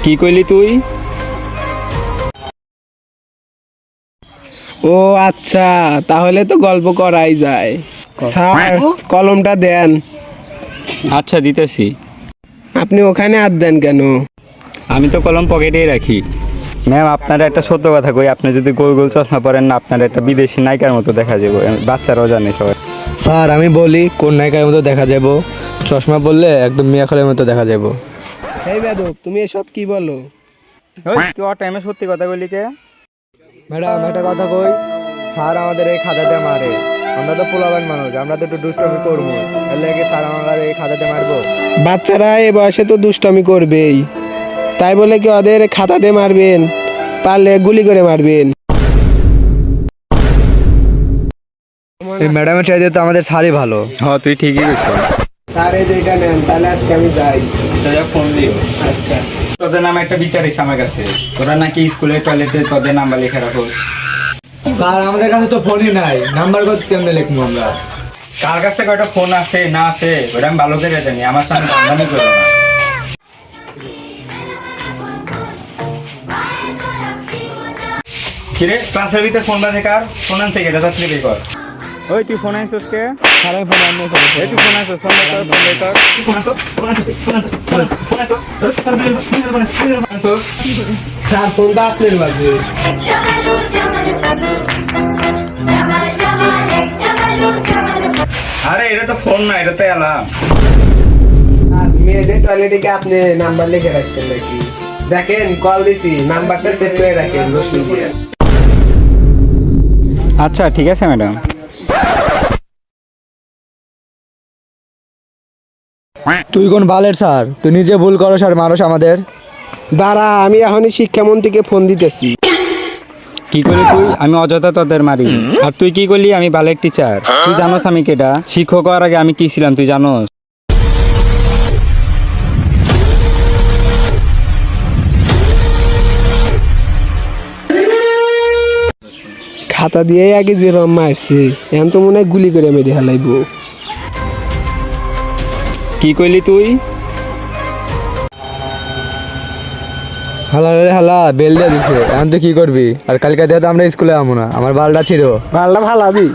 কি কইলি তুই? ও আচ্ছা, তাহলে তো গল্প করাই যায়। স্যার, কলমটা দেন। আচ্ছা দিতেছি। আপনি ওখানে হাত দেন কেন? আমি তো কলম পকেটেই রাখি। ম্যাম, আপনার একটা সত্য কথা কই, আপনি যদি গোল গোল চশমা পরেন না, আপনার একটা বিদেশি নায়িকার মতো দেখা যাবে। বাচ্চারাও জানে সবাই। স্যার আমি বলি, কোন নায়িকার মতো দেখা যাব? চশমা পরলে একদম মিয়া খালের মতো দেখা যাব। এই বেদব, তুমি এসব কি বলো? ওই তুই টাইমে সত্যি কথা কইলি কে? ম্যাডাম একটা কথা কই, স্যার আমাদের এই খাতাতে মারে। আমরা তো পোলাবেন মানুষ, আমরা তো একটু দুষ্টমি করবো, এর লেগে স্যার আমাদের এই খাতাতে মারবো? বাচ্চারা এই বয়সে তো দুষ্টামি করবেই, তাই বলে কি ওদের খাতাতে মারবেন? পারলে গুলি করে মারবেন। এই ম্যাডামের চাইতে তো আমাদের স্যারই ভালো। হ্যাঁ, তুই ঠিকই কইছিস। স্যার এই যেটা নেন, তাহলে আজকে আমি যাই। যা ফোন দিও। আচ্ছা। তোদের নামে একটা বিচার এসে আমার কাছে, তোরা নাকি স্কুলের টয়লেটে তোদের নাম্বার লিখে রাখোস। স্যার আমাদের কাছে তো ফোনই নাই, নাম্বার কত কেমনে লিখবো আমরা? কার কাছে কয়টা ফোন আছে না আছে ওটা আমি ভালো করে জানি, আমার সামনে দামি করো না। কিরে, ক্লাসের ভিতরে ফোন বাজে কার? ফোন আনছে কেটা? তাড়াতাড়ি বের কর। ওই তুই ফোন আনছিস কে? স্যার আমি ফোন আনবো। এই তুই ফোন আনছিস, ফোন বের কর, ফোন বের কর। তুই ফোন আনছিস, ফোন আনছিস, ফোন আনছিস, ফোন আনছিস, ফোন আনছিস, ফোন আনছিস। স্যার ফোনটা আপনার বাজে। আরে এটা তো ফোন না, এটা তো অ্যালার্ম। আর মেয়েদের টয়লেটে কি আপনি নাম্বার লিখে রাখছেন নাকি? দেখেন, কল দিছি, নাম্বারটা সেভ করে রাখেন রশ্মি দিয়ে। আচ্ছা ঠিক আছে ম্যাডাম। তুই কোন বালের স্যার? তুই নিজে ভুল করো স্যার, মারোস আমাদের। দাঁড়া, আমি এখনই শিক্ষামন্ত্রীকে ফোন দিতেছি। কি করলি তুই? আমি অযথা তোদের মারি। আর তুই কি করলি? আমি বালের টিচার। তুই জানোস আমি কেটা? শিক্ষক হওয়ার আগে আমি কি ছিলাম তুই জানোস? খাতা দিয়ে আগে যে রম মারছে, এখন তো মনে হয় গুলি করে মেরে হালাইব। কি করলি তুই? হালা রে হালা, বেল দিয়ে দিছে, এখন তুই কি করবি? আর কালকে দিয়ে তো আমরা স্কুলে আমো না, আমার বালটা ছিল। ভালটা ভালা দি।